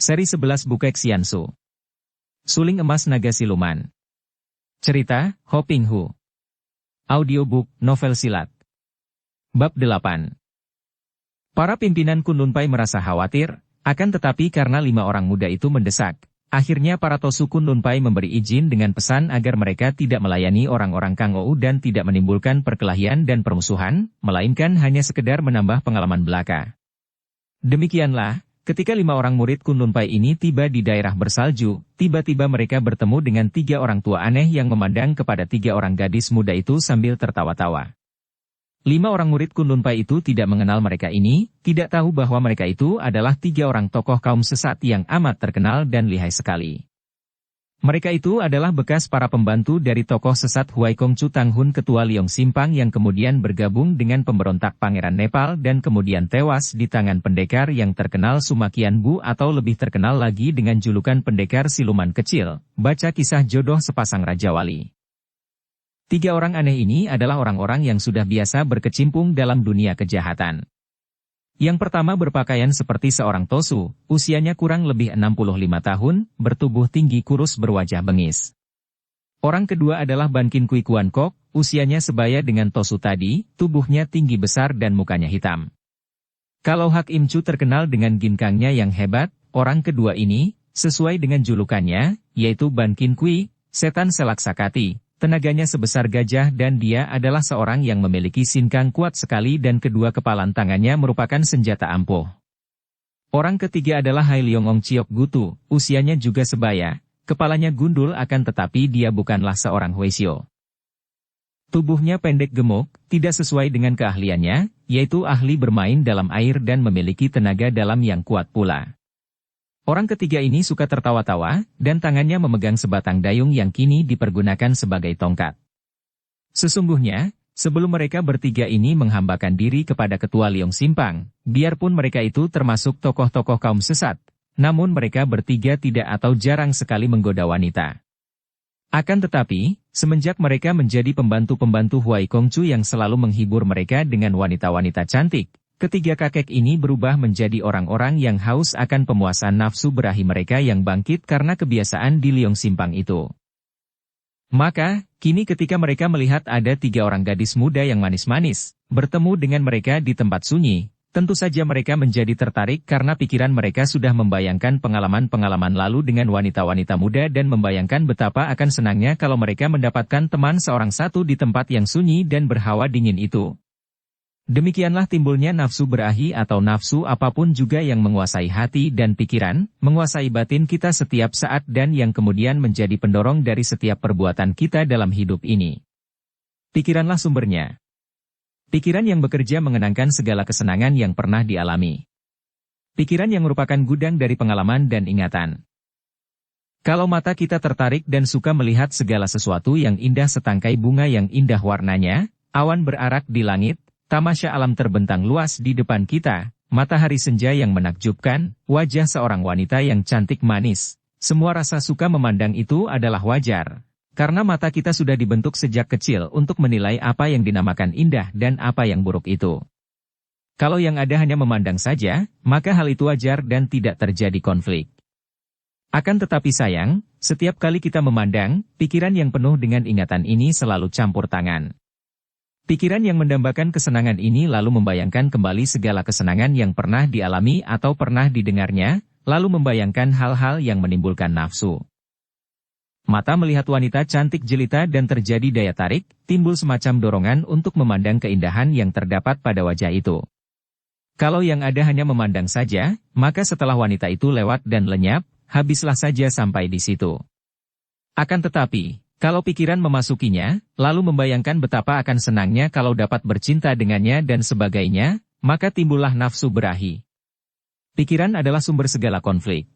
Seri 11 Bukek Xiansu. Suling Emas Naga Siluman. Cerita, Ho Ping Hu. Audiobook, novel silat. Bab 8. Para pimpinan Kunlun Pai merasa khawatir, akan tetapi karena 5 orang muda itu mendesak, akhirnya para Tosu Kunlun Pai memberi izin dengan pesan agar mereka tidak melayani orang-orang Kang Ou dan tidak menimbulkan perkelahian dan permusuhan, melainkan hanya sekedar menambah pengalaman belaka. Demikianlah, ketika 5 orang murid Kunlun Pai ini tiba di daerah bersalju, tiba-tiba mereka bertemu dengan 3 orang tua aneh yang memandang kepada 3 orang gadis muda itu sambil tertawa-tawa. 5 orang murid Kunlun Pai itu tidak mengenal mereka ini, tidak tahu bahwa mereka itu adalah 3 orang tokoh kaum sesat yang amat terkenal dan lihai sekali. Mereka itu adalah bekas para pembantu dari tokoh sesat Huai Kongcu Tanghun Ketua Liong Simpang yang kemudian bergabung dengan pemberontak Pangeran Nepal dan kemudian tewas di tangan pendekar yang terkenal Sumakian Bu atau lebih terkenal lagi dengan julukan pendekar siluman kecil, baca kisah jodoh sepasang Raja Wali. 3 orang aneh ini adalah orang-orang yang sudah biasa berkecimpung dalam dunia kejahatan. Yang pertama berpakaian seperti seorang Tosu, usianya kurang lebih 65 tahun, bertubuh tinggi kurus berwajah bengis. Orang kedua adalah Ban Kin Kui Kuan Kok, usianya sebaya dengan Tosu tadi, tubuhnya tinggi besar dan mukanya hitam. Kalau Hak Im Chu terkenal dengan ginkangnya yang hebat, orang kedua ini, sesuai dengan julukannya, yaitu Ban Kin Kui, setan selak sakati. Tenaganya sebesar gajah dan dia adalah seorang yang memiliki sinkang kuat sekali dan kedua kepalan tangannya merupakan senjata ampuh. Orang ketiga adalah Hai Leong Ong Chiok Gutu, usianya juga sebaya, kepalanya gundul akan tetapi dia bukanlah seorang Huesio. Tubuhnya pendek gemuk, tidak sesuai dengan keahliannya, yaitu ahli bermain dalam air dan memiliki tenaga dalam yang kuat pula. Orang ketiga ini suka tertawa-tawa, dan tangannya memegang sebatang dayung yang kini dipergunakan sebagai tongkat. Sesungguhnya, sebelum mereka bertiga ini menghambakan diri kepada Ketua Liong Simpang, biarpun mereka itu termasuk tokoh-tokoh kaum sesat, namun mereka bertiga tidak atau jarang sekali menggoda wanita. Akan tetapi, semenjak mereka menjadi pembantu-pembantu Huai Kongcu yang selalu menghibur mereka dengan wanita-wanita cantik, ketiga kakek ini berubah menjadi orang-orang yang haus akan pemuasan nafsu berahi mereka yang bangkit karena kebiasaan di Liong Simpang itu. Maka, kini ketika mereka melihat ada 3 orang gadis muda yang manis-manis, bertemu dengan mereka di tempat sunyi, tentu saja mereka menjadi tertarik karena pikiran mereka sudah membayangkan pengalaman-pengalaman lalu dengan wanita-wanita muda dan membayangkan betapa akan senangnya kalau mereka mendapatkan teman seorang satu di tempat yang sunyi dan berhawa dingin itu. Demikianlah timbulnya nafsu berahi atau nafsu apapun juga yang menguasai hati dan pikiran, menguasai batin kita setiap saat dan yang kemudian menjadi pendorong dari setiap perbuatan kita dalam hidup ini. Pikiranlah sumbernya. Pikiran yang bekerja mengenangkan segala kesenangan yang pernah dialami. Pikiran yang merupakan gudang dari pengalaman dan ingatan. Kalau mata kita tertarik dan suka melihat segala sesuatu yang indah setangkai bunga yang indah warnanya, awan berarak di langit, tamasya alam terbentang luas di depan kita, matahari senja yang menakjubkan, wajah seorang wanita yang cantik manis. Semua rasa suka memandang itu adalah wajar. Karena mata kita sudah dibentuk sejak kecil untuk menilai apa yang dinamakan indah dan apa yang buruk itu. Kalau yang ada hanya memandang saja, maka hal itu wajar dan tidak terjadi konflik. Akan tetapi sayang, setiap kali kita memandang, pikiran yang penuh dengan ingatan ini selalu campur tangan. Pikiran yang mendambakan kesenangan ini lalu membayangkan kembali segala kesenangan yang pernah dialami atau pernah didengarnya, lalu membayangkan hal-hal yang menimbulkan nafsu. Mata melihat wanita cantik jelita dan terjadi daya tarik, timbul semacam dorongan untuk memandang keindahan yang terdapat pada wajah itu. Kalau yang ada hanya memandang saja, maka setelah wanita itu lewat dan lenyap, habislah saja sampai di situ. Akan tetapi, kalau pikiran memasukinya, lalu membayangkan betapa akan senangnya kalau dapat bercinta dengannya dan sebagainya, maka timbullah nafsu berahi. Pikiran adalah sumber segala konflik.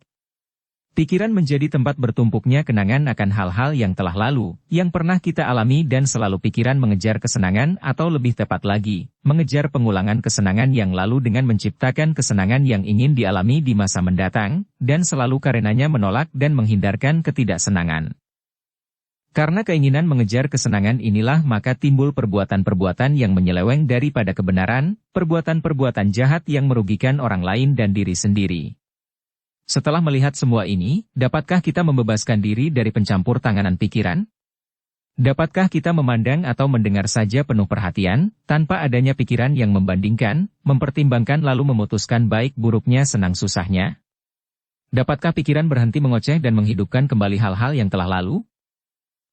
Pikiran menjadi tempat bertumpuknya kenangan akan hal-hal yang telah lalu, yang pernah kita alami dan selalu pikiran mengejar kesenangan atau lebih tepat lagi, mengejar pengulangan kesenangan yang lalu dengan menciptakan kesenangan yang ingin dialami di masa mendatang, dan selalu karenanya menolak dan menghindarkan ketidaksenangan. Karena keinginan mengejar kesenangan inilah maka timbul perbuatan-perbuatan yang menyeleweng daripada kebenaran, perbuatan-perbuatan jahat yang merugikan orang lain dan diri sendiri. Setelah melihat semua ini, dapatkah kita membebaskan diri dari pencampur tanganan pikiran? Dapatkah kita memandang atau mendengar saja penuh perhatian, tanpa adanya pikiran yang membandingkan, mempertimbangkan lalu memutuskan baik buruknya senang susahnya? Dapatkah pikiran berhenti mengoceh dan menghidupkan kembali hal-hal yang telah lalu?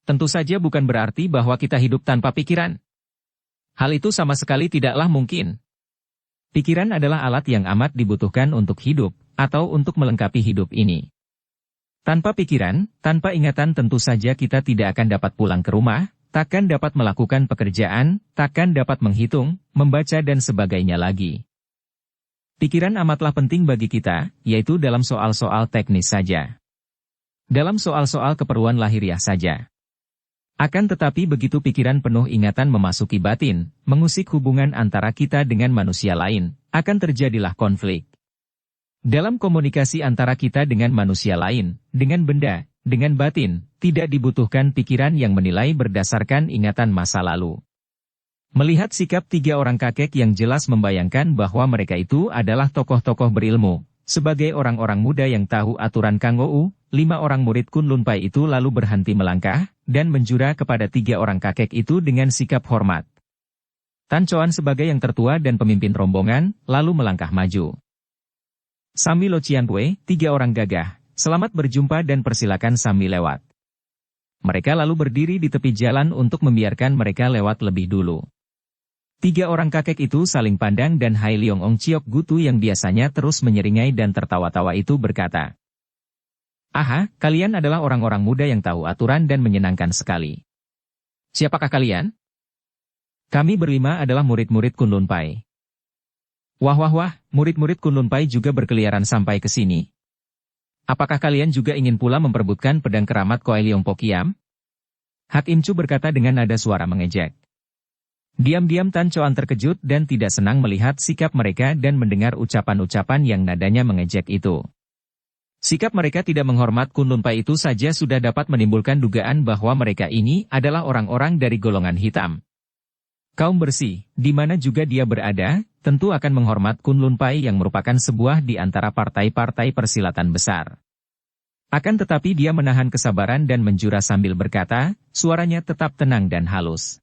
Tentu saja bukan berarti bahwa kita hidup tanpa pikiran. Hal itu sama sekali tidaklah mungkin. Pikiran adalah alat yang amat dibutuhkan untuk hidup, atau untuk melengkapi hidup ini. Tanpa pikiran, tanpa ingatan tentu saja kita tidak akan dapat pulang ke rumah, takkan dapat melakukan pekerjaan, takkan dapat menghitung, membaca dan sebagainya lagi. Pikiran amatlah penting bagi kita, yaitu dalam soal-soal teknis saja. Dalam soal-soal keperluan lahiriah saja. Akan tetapi begitu pikiran penuh ingatan memasuki batin, mengusik hubungan antara kita dengan manusia lain, akan terjadilah konflik. Dalam komunikasi antara kita dengan manusia lain, dengan benda, dengan batin, tidak dibutuhkan pikiran yang menilai berdasarkan ingatan masa lalu. Melihat sikap 3 orang kakek yang jelas membayangkan bahwa mereka itu adalah tokoh-tokoh berilmu, sebagai orang-orang muda yang tahu aturan Kang Ou, 5 orang murid Kunlun Pai itu lalu berhenti melangkah, dan menjura kepada 3 orang kakek itu dengan sikap hormat. Tan Choan sebagai yang tertua dan pemimpin rombongan, lalu melangkah maju. Sami Lo Chian Pue, 3 orang gagah, selamat berjumpa dan persilakan Sami lewat. Mereka lalu berdiri di tepi jalan untuk membiarkan mereka lewat lebih dulu. 3 orang kakek itu saling pandang dan Hai Leong Ong Chiok Gutu yang biasanya terus menyeringai dan tertawa-tawa itu berkata, "Aha, kalian adalah orang-orang muda yang tahu aturan dan menyenangkan sekali. Siapakah kalian?" "Kami berlima adalah murid-murid Kunlun Pai." "Wah wah wah, murid-murid Kunlun Pai juga berkeliaran sampai ke sini. Apakah kalian juga ingin pula memperebutkan pedang keramat Koai Leong Po Kiam?" Hak Im Chu berkata dengan nada suara mengejek. Diam-diam Tan Choan terkejut dan tidak senang melihat sikap mereka dan mendengar ucapan-ucapan yang nadanya mengejek itu. Sikap mereka tidak menghormat Kunlun Pai itu saja sudah dapat menimbulkan dugaan bahwa mereka ini adalah orang-orang dari golongan hitam. Kaum bersih, di mana juga dia berada, tentu akan menghormat Kunlun Pai yang merupakan sebuah di antara partai-partai persilatan besar. Akan tetapi dia menahan kesabaran dan menjura sambil berkata, suaranya tetap tenang dan halus.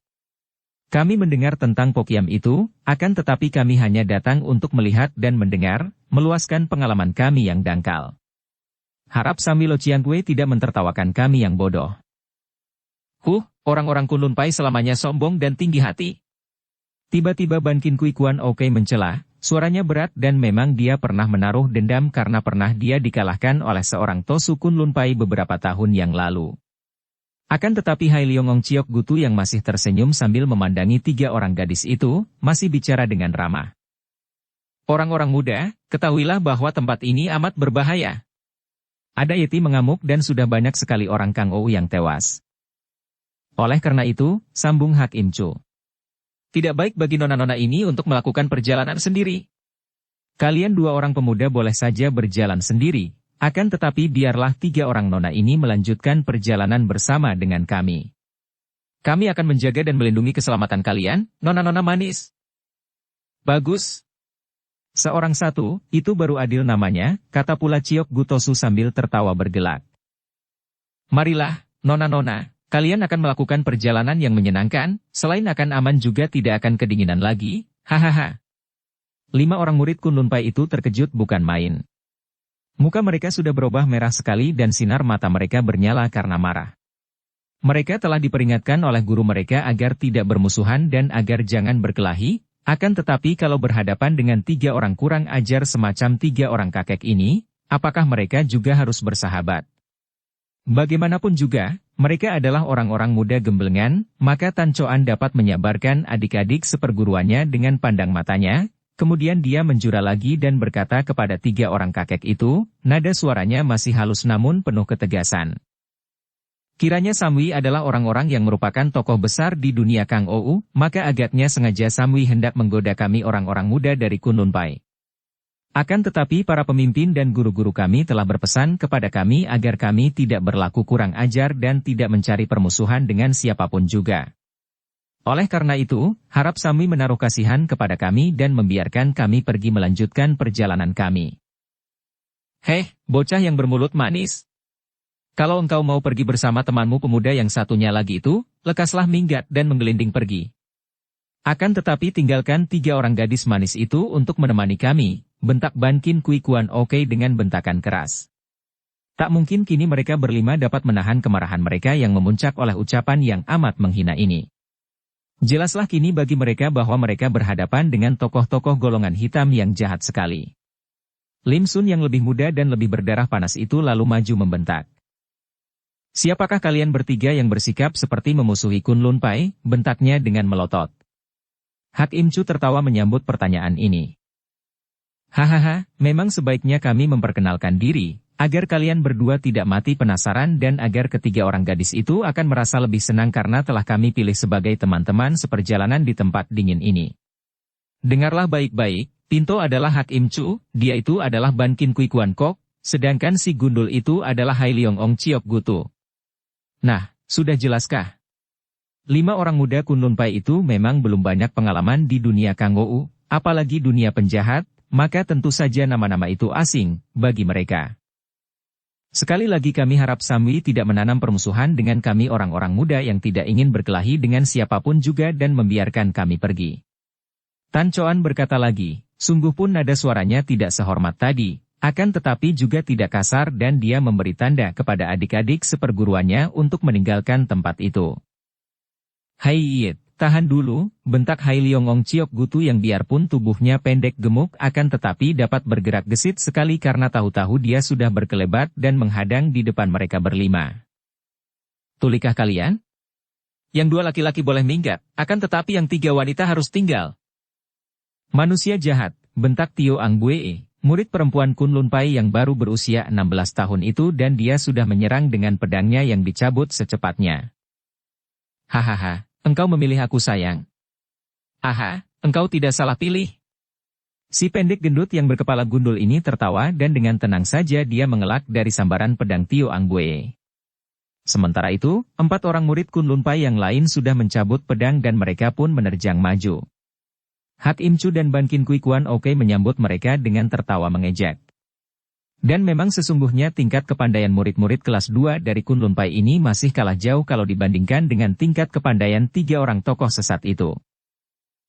"Kami mendengar tentang Pokiam itu, akan tetapi kami hanya datang untuk melihat dan mendengar, meluaskan pengalaman kami yang dangkal. Harap Sami Lo Chian Pue tidak mentertawakan kami yang bodoh." Orang-orang Kunlun Pai selamanya sombong dan tinggi hati. Tiba-tiba Ban Kin Kui Kuan Oke mencela, suaranya berat dan memang dia pernah menaruh dendam karena pernah dia dikalahkan oleh seorang Tosu Kunlun Pai beberapa tahun yang lalu. Akan tetapi Hai Leong Ong Chiok Gutu yang masih tersenyum sambil memandangi 3 orang gadis itu, masih bicara dengan ramah. "Orang-orang muda, ketahuilah bahwa tempat ini amat berbahaya. Ada yeti mengamuk dan sudah banyak sekali orang Kang Ou yang tewas. Oleh karena itu, sambung Hak Im Chu, tidak baik bagi nona-nona ini untuk melakukan perjalanan sendiri. Kalian 2 orang pemuda boleh saja berjalan sendiri, akan tetapi biarlah 3 orang nona ini melanjutkan perjalanan bersama dengan kami. Kami akan menjaga dan melindungi keselamatan kalian, nona-nona manis." "Bagus. Seorang satu, itu baru adil namanya," kata pula Chiok Gutosu sambil tertawa bergelak. "Marilah, nona-nona. Kalian akan melakukan perjalanan yang menyenangkan, selain akan aman juga tidak akan kedinginan lagi, hahaha." 5 orang murid Kunlun Pai itu terkejut bukan main. Muka mereka sudah berubah merah sekali dan sinar mata mereka bernyala karena marah. Mereka telah diperingatkan oleh guru mereka agar tidak bermusuhan dan agar jangan berkelahi, akan tetapi kalau berhadapan dengan 3 orang kurang ajar semacam 3 orang kakek ini, apakah mereka juga harus bersahabat? Bagaimanapun juga, mereka adalah orang-orang muda gemblengan, maka Tan Choan dapat menyabarkan adik-adik seperguruannya dengan pandang matanya, kemudian dia menjura lagi dan berkata kepada 3 orang kakek itu, nada suaranya masih halus namun penuh ketegasan. "Kiranya Samwi adalah orang-orang yang merupakan tokoh besar di dunia Kang Ou, maka agaknya sengaja Samwi hendak menggoda kami orang-orang muda dari Kunlun Pai. Akan tetapi para pemimpin dan guru-guru kami telah berpesan kepada kami agar kami tidak berlaku kurang ajar dan tidak mencari permusuhan dengan siapapun juga. Oleh karena itu, harap Samwi menaruh kasihan kepada kami dan membiarkan kami pergi melanjutkan perjalanan kami." Heh, bocah yang bermulut manis. Kalau engkau mau pergi bersama temanmu pemuda yang satunya lagi itu, lekaslah minggat dan menggelinding pergi. Akan tetapi tinggalkan 3 orang gadis manis itu untuk menemani kami, bentak Ban Kin Kui Kuan Oke dengan bentakan keras. Tak mungkin kini mereka berlima dapat menahan kemarahan mereka yang memuncak oleh ucapan yang amat menghina ini. Jelaslah kini bagi mereka bahwa mereka berhadapan dengan tokoh-tokoh golongan hitam yang jahat sekali. Lim Sun yang lebih muda dan lebih berdarah panas itu lalu maju membentak. Siapakah kalian bertiga yang bersikap seperti memusuhi Kun Lun Pai? Bentaknya dengan melotot. Hak Im Chu tertawa menyambut pertanyaan ini. Hahaha, memang sebaiknya kami memperkenalkan diri, agar kalian berdua tidak mati penasaran dan agar ketiga orang gadis itu akan merasa lebih senang karena telah kami pilih sebagai teman-teman seperjalanan di tempat dingin ini. Dengarlah baik-baik, Tinto adalah Hak Im Chu, dia itu adalah Ban Kin Kui Kuan Kok, sedangkan si gundul itu adalah Hai Leong Ong Chiok Gutu. Nah, sudah jelaskah? 5 orang muda Kun Lun Pai itu memang belum banyak pengalaman di dunia Kangou, apalagi dunia penjahat, maka tentu saja nama-nama itu asing bagi mereka. Sekali lagi kami harap Samwi tidak menanam permusuhan dengan kami orang-orang muda yang tidak ingin berkelahi dengan siapapun juga dan membiarkan kami pergi. Tan Choan berkata lagi, sungguh pun nada suaranya tidak sehormat tadi, akan tetapi juga tidak kasar dan dia memberi tanda kepada adik-adik seperguruannya untuk meninggalkan tempat itu. Hai Yit, tahan dulu, bentak Hai Leong Ong Chiok Gutu yang biarpun tubuhnya pendek gemuk akan tetapi dapat bergerak gesit sekali karena tahu-tahu dia sudah berkelebat dan menghadang di depan mereka berlima. Tulikah kalian? Yang 2 laki-laki boleh minggat, akan tetapi yang 3 wanita harus tinggal. Manusia jahat, bentak Tio Ang Bue, murid perempuan Kun Lun Pai yang baru berusia 16 tahun itu dan dia sudah menyerang dengan pedangnya yang dicabut secepatnya. Hahaha, engkau memilih aku sayang. Aha, engkau tidak salah pilih. Si pendek gendut yang berkepala gundul ini tertawa dan dengan tenang saja dia mengelak dari sambaran pedang Tio Ang Bue. Sementara itu, 4 orang murid Kun Lun Pai yang lain sudah mencabut pedang dan mereka pun menerjang maju. Hak Im Chu dan Ban Kin Kui Kuan Oke menyambut mereka dengan tertawa mengejek. Dan memang sesungguhnya tingkat kepandaian murid-murid kelas 2 dari Kun Lun Pai ini masih kalah jauh kalau dibandingkan dengan tingkat kepandaian 3 orang tokoh sesat itu.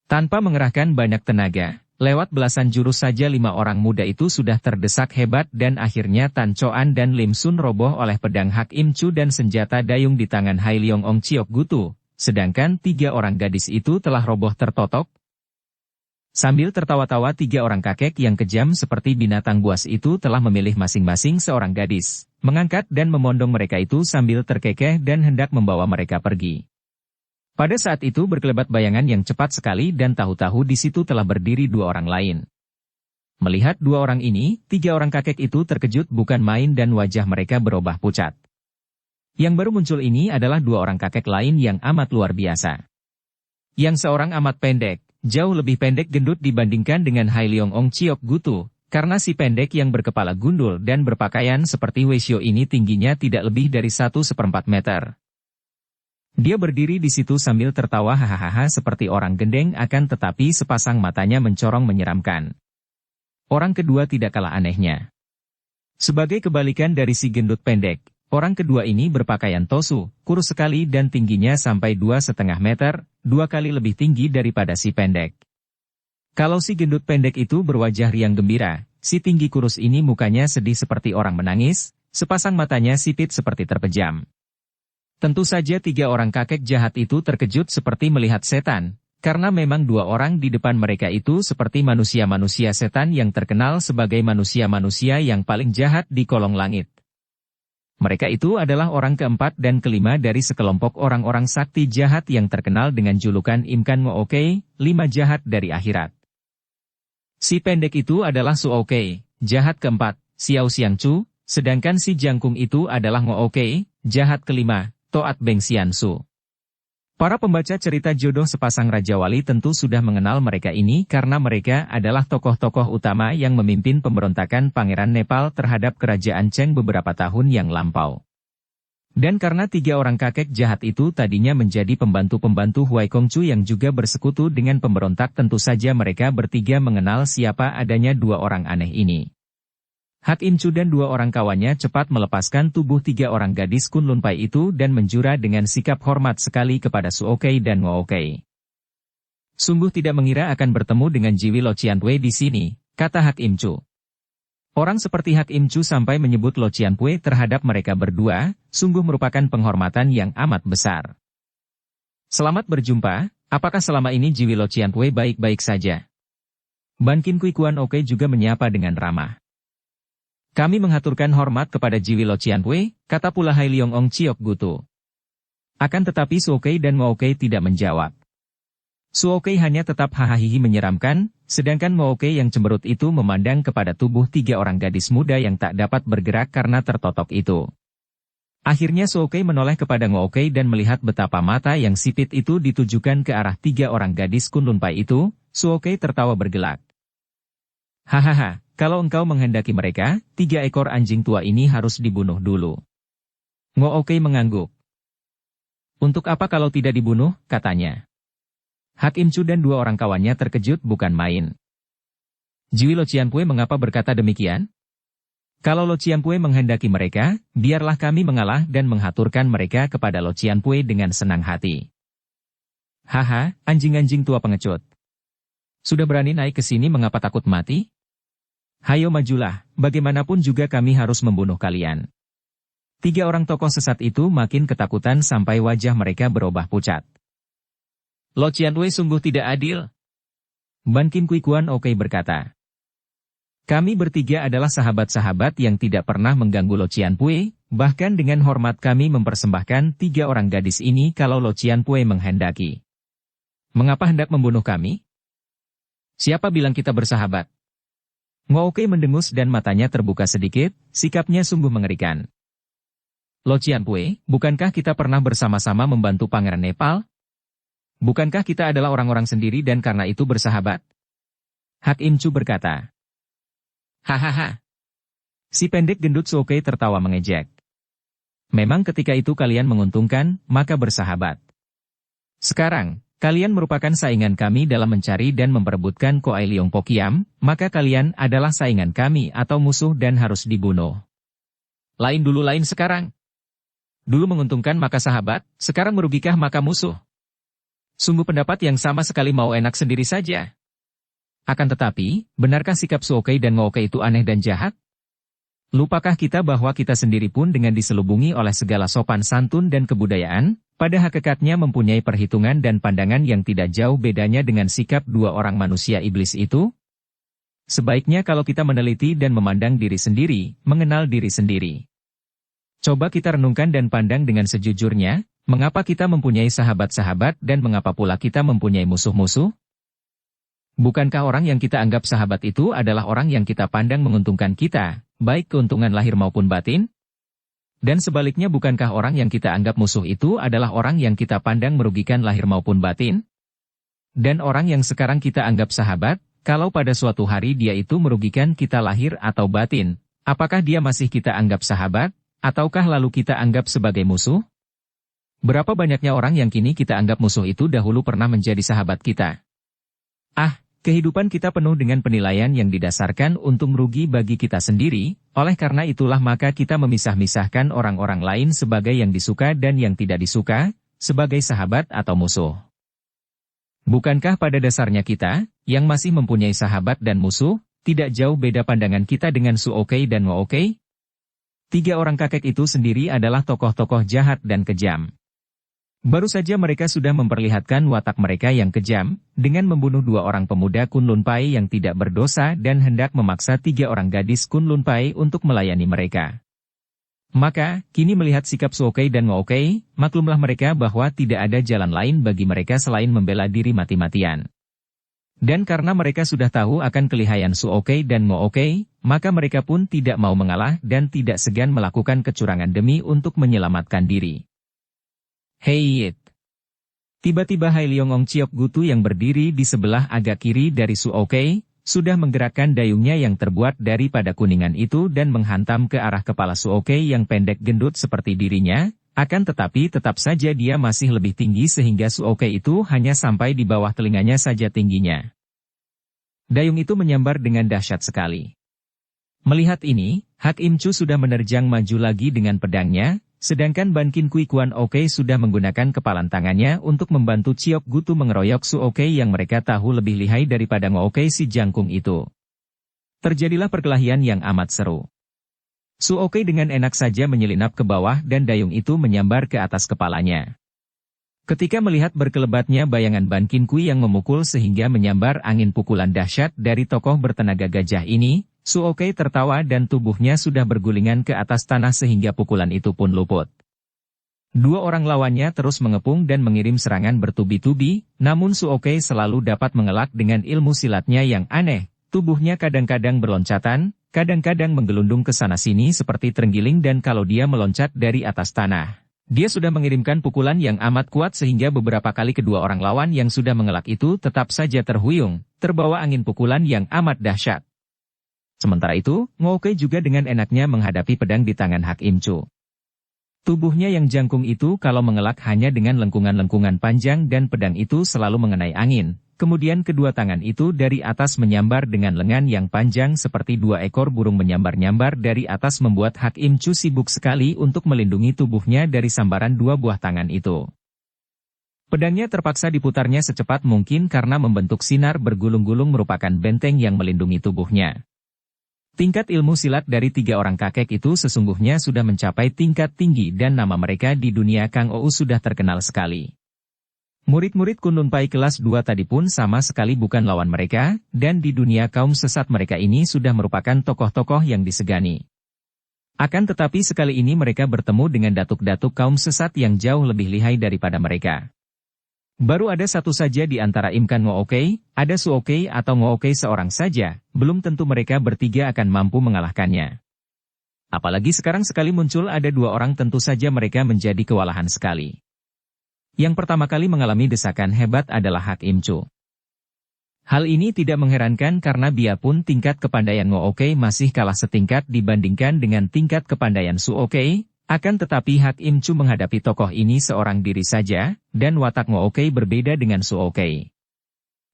Tanpa mengerahkan banyak tenaga, lewat belasan jurus saja 5 orang muda itu sudah terdesak hebat dan akhirnya Tan Choan dan Lim Sun roboh oleh pedang Hak Im Chu dan senjata dayung di tangan Hai Leong Ong Chiok Gutu, sedangkan 3 orang gadis itu telah roboh tertotok. Sambil tertawa-tawa 3 orang kakek yang kejam seperti binatang buas itu telah memilih masing-masing seorang gadis, mengangkat dan memondong mereka itu sambil terkekeh dan hendak membawa mereka pergi. Pada saat itu berkelebat bayangan yang cepat sekali dan tahu-tahu di situ telah berdiri 2 orang lain. Melihat 2 orang ini, 3 orang kakek itu terkejut bukan main dan wajah mereka berubah pucat. Yang baru muncul ini adalah 2 orang kakek lain yang amat luar biasa. Yang seorang amat pendek, jauh lebih pendek gendut dibandingkan dengan Hai Leong Ong Chiok Gutu, karena si pendek yang berkepala gundul dan berpakaian seperti Weisyo ini tingginya tidak lebih dari 1/4 meter. Dia berdiri di situ sambil tertawa hahaha seperti orang gendeng akan tetapi sepasang matanya mencorong menyeramkan. Orang kedua tidak kalah anehnya. Sebagai kebalikan dari si gendut pendek, orang kedua ini berpakaian tosu, kurus sekali dan tingginya sampai 2,5 meter, 2 kali lebih tinggi daripada si pendek. Kalau si gendut pendek itu berwajah riang gembira, si tinggi kurus ini mukanya sedih seperti orang menangis, sepasang matanya sipit seperti terpejam. Tentu saja 3 orang kakek jahat itu terkejut seperti melihat setan, karena memang 2 orang di depan mereka itu seperti manusia-manusia setan yang terkenal sebagai manusia-manusia yang paling jahat di kolong langit. Mereka itu adalah orang keempat dan kelima dari sekelompok orang-orang sakti jahat yang terkenal dengan julukan Imkan Ngo Oke, 5 jahat dari akhirat. Si pendek itu adalah Su Oke, jahat keempat, Xiao Xiang Chu, sedangkan si jangkung itu adalah Ngo Oke, jahat kelima, Toat Beng Xian Su. Para pembaca cerita jodoh sepasang Raja Wali tentu sudah mengenal mereka ini karena mereka adalah tokoh-tokoh utama yang memimpin pemberontakan Pangeran Nepal terhadap Kerajaan Cheng beberapa tahun yang lampau. Dan karena 3 orang kakek jahat itu tadinya menjadi pembantu-pembantu Huai Kongcu yang juga bersekutu dengan pemberontak tentu saja mereka bertiga mengenal siapa adanya 2 orang aneh ini. Hak Im Chu dan dua orang kawannya cepat melepaskan tubuh tiga orang gadis Kunlun Pai itu dan menjura dengan sikap hormat sekali kepada Suokei dan Ngookei. Sungguh tidak mengira akan bertemu dengan Jiwi Lo Cianpue di sini, kata Hak Im Chu. Orang seperti Hak Im Chu sampai menyebut Lo Cianpue terhadap mereka berdua, sungguh merupakan penghormatan yang amat besar. Selamat berjumpa, apakah selama ini Jiwi Lo Cianpue baik-baik saja? Ban Kin Kui Kuan Oke juga menyapa dengan ramah. Kami menghaturkan hormat kepada Jiwi Lo Cianpue, kata pula Hai Liong Ong Ciok Gutu. Akan tetapi Suokei dan Ngookei tidak menjawab. Suokei hanya tetap hahaha menyeramkan, sedangkan Ngookei yang cemberut itu memandang kepada tubuh tiga orang gadis muda yang tak dapat bergerak karena tertotok itu. Akhirnya Suokei menoleh kepada Ngookei dan melihat betapa mata yang sipit itu ditujukan ke arah tiga orang gadis Kunlun Pai itu, Suokei tertawa bergelak. Hahaha. Kalau engkau menghendaki mereka, tiga ekor anjing tua ini harus dibunuh dulu. Ngookei mengangguk. Untuk apa kalau tidak dibunuh, katanya. Hak Im Chu dan dua orang kawannya terkejut bukan main. Jiwi Lo Cianpue mengapa berkata demikian? Kalau Lo Cianpue menghendaki mereka, biarlah kami mengalah dan menghaturkan mereka kepada Lo Cianpue dengan senang hati. Haha, anjing-anjing tua pengecut. Sudah berani naik ke sini mengapa takut mati? Hayo majulah, bagaimanapun juga kami harus membunuh kalian. Tiga orang tokoh sesat itu makin ketakutan sampai wajah mereka berubah pucat. Lo Cianpue sungguh tidak adil. Ban Kin Kui Kuan Oke berkata. Kami bertiga adalah sahabat-sahabat yang tidak pernah mengganggu Lo Cianpue, bahkan dengan hormat kami mempersembahkan tiga orang gadis ini kalau Lo Cianpue menghendaki. Mengapa hendak membunuh kami? Siapa bilang kita bersahabat? Ngookei mendengus dan matanya terbuka sedikit, sikapnya sungguh mengerikan. Lo Cianpue, bukankah kita pernah bersama-sama membantu Pangeran Nepal? Bukankah kita adalah orang-orang sendiri dan karena itu bersahabat? Hak Im Chu berkata. Hahaha. Si pendek gendut Suokei tertawa mengejek. Memang ketika itu kalian menguntungkan, maka bersahabat. Sekarang, kalian merupakan saingan kami dalam mencari dan memperebutkan Koai Liong Pokiam, maka kalian adalah saingan kami atau musuh dan harus dibunuh. Lain dulu lain sekarang. Dulu menguntungkan maka sahabat, sekarang merugikah maka musuh. Sungguh pendapat yang sama sekali mau enak sendiri saja. Akan tetapi, benarkah sikap Suokei dan Ngookei itu aneh dan jahat? Lupakah kita bahwa kita sendiri pun dengan diselubungi oleh segala sopan santun dan kebudayaan, pada hakikatnya mempunyai perhitungan dan pandangan yang tidak jauh bedanya dengan sikap dua orang manusia iblis itu? Sebaiknya kalau kita meneliti dan memandang diri sendiri, mengenal diri sendiri. Coba kita renungkan dan pandang dengan sejujurnya, mengapa kita mempunyai sahabat-sahabat dan mengapa pula kita mempunyai musuh-musuh? Bukankah orang yang kita anggap sahabat itu adalah orang yang kita pandang menguntungkan kita, baik keuntungan lahir maupun batin? Dan sebaliknya bukankah orang yang kita anggap musuh itu adalah orang yang kita pandang merugikan lahir maupun batin? Dan orang yang sekarang kita anggap sahabat, kalau pada suatu hari dia itu merugikan kita lahir atau batin, apakah dia masih kita anggap sahabat, ataukah lalu kita anggap sebagai musuh? Berapa banyaknya orang yang kini kita anggap musuh itu dahulu pernah menjadi sahabat kita? Kehidupan kita penuh dengan penilaian yang didasarkan untung rugi bagi kita sendiri, oleh karena itulah maka kita memisah-misahkan orang-orang lain sebagai yang disuka dan yang tidak disuka, sebagai sahabat atau musuh. Bukankah pada dasarnya kita, yang masih mempunyai sahabat dan musuh, tidak jauh beda pandangan kita dengan Suokei dan Ngookei? Tiga orang kakek itu sendiri adalah tokoh-tokoh jahat dan kejam. Baru saja mereka sudah memperlihatkan watak mereka yang kejam, dengan membunuh dua orang pemuda Kunlun Pai yang tidak berdosa dan hendak memaksa tiga orang gadis Kunlun Pai untuk melayani mereka. Maka, kini melihat sikap Suokei dan Ngookei, maklumlah mereka bahwa tidak ada jalan lain bagi mereka selain membela diri mati-matian. Dan karena mereka sudah tahu akan kelihayan Suokei dan Ngookei, maka mereka pun tidak mau mengalah dan tidak segan melakukan kecurangan demi untuk menyelamatkan diri. Hei! Tiba-tiba Hai Liong Ong Ciok Gutu yang berdiri di sebelah agak kiri dari Suokei, sudah menggerakkan dayungnya yang terbuat daripada kuningan itu dan menghantam ke arah kepala Suokei yang pendek gendut seperti dirinya, akan tetapi tetap saja dia masih lebih tinggi sehingga Suokei itu hanya sampai di bawah telinganya saja tingginya. Dayung itu menyambar dengan dahsyat sekali. Melihat ini, Hak Im Chu sudah menerjang maju lagi dengan pedangnya, sedangkan Ban Kin Kui Kuan Oke sudah menggunakan kepalan tangannya untuk membantu Ciok Gutu mengeroyok Su Oke yang mereka tahu lebih lihai daripada Ngo Oke si jangkung itu. Terjadilah perkelahian yang amat seru. Su Oke dengan enak saja menyelinap ke bawah dan dayung itu menyambar ke atas kepalanya. Ketika melihat berkelebatnya bayangan Ban Kin Kui yang memukul sehingga menyambar angin pukulan dahsyat dari tokoh bertenaga gajah ini, Su Oke tertawa dan tubuhnya sudah bergulingan ke atas tanah sehingga pukulan itu pun luput. Dua orang lawannya terus mengepung dan mengirim serangan bertubi-tubi, namun Su Oke selalu dapat mengelak dengan ilmu silatnya yang aneh. Tubuhnya kadang-kadang berloncatan, kadang-kadang menggelundung ke sana-sini seperti terenggiling dan kalau dia meloncat dari atas tanah, dia sudah mengirimkan pukulan yang amat kuat sehingga beberapa kali kedua orang lawan yang sudah mengelak itu tetap saja terhuyung, terbawa angin pukulan yang amat dahsyat. Sementara itu, Ngo Oke juga dengan enaknya menghadapi pedang di tangan Hak Im Chu. Tubuhnya yang jangkung itu kalau mengelak hanya dengan lengkungan-lengkungan panjang dan pedang itu selalu mengenai angin. Kemudian kedua tangan itu dari atas menyambar dengan lengan yang panjang seperti dua ekor burung menyambar-nyambar dari atas membuat Hak Im Chu sibuk sekali untuk melindungi tubuhnya dari sambaran dua buah tangan itu. Pedangnya terpaksa diputarnya secepat mungkin karena membentuk sinar bergulung-gulung merupakan benteng yang melindungi tubuhnya. Tingkat ilmu silat dari tiga orang kakek itu sesungguhnya sudah mencapai tingkat tinggi dan nama mereka di dunia Kang Ou sudah terkenal sekali. Murid-murid Kunlun Pai kelas 2 tadi pun sama sekali bukan lawan mereka, dan di dunia kaum sesat mereka ini sudah merupakan tokoh-tokoh yang disegani. Akan tetapi sekali ini mereka bertemu dengan datuk-datuk kaum sesat yang jauh lebih lihai daripada mereka. Baru ada satu saja di antara Imkan Ngo Oke, ada Su Oke atau Ngo Oke seorang saja, belum tentu mereka bertiga akan mampu mengalahkannya. Apalagi sekarang sekali muncul ada dua orang tentu saja mereka menjadi kewalahan sekali. Yang pertama kali mengalami desakan hebat adalah Hak Im Chu. Hal ini tidak mengherankan karena biarpun tingkat kepandaian Ngo Oke masih kalah setingkat dibandingkan dengan tingkat kepandaian Su Oke, akan tetapi Hak Im Chu menghadapi tokoh ini seorang diri saja, dan watak Ngo Oke berbeda dengan Su Oke.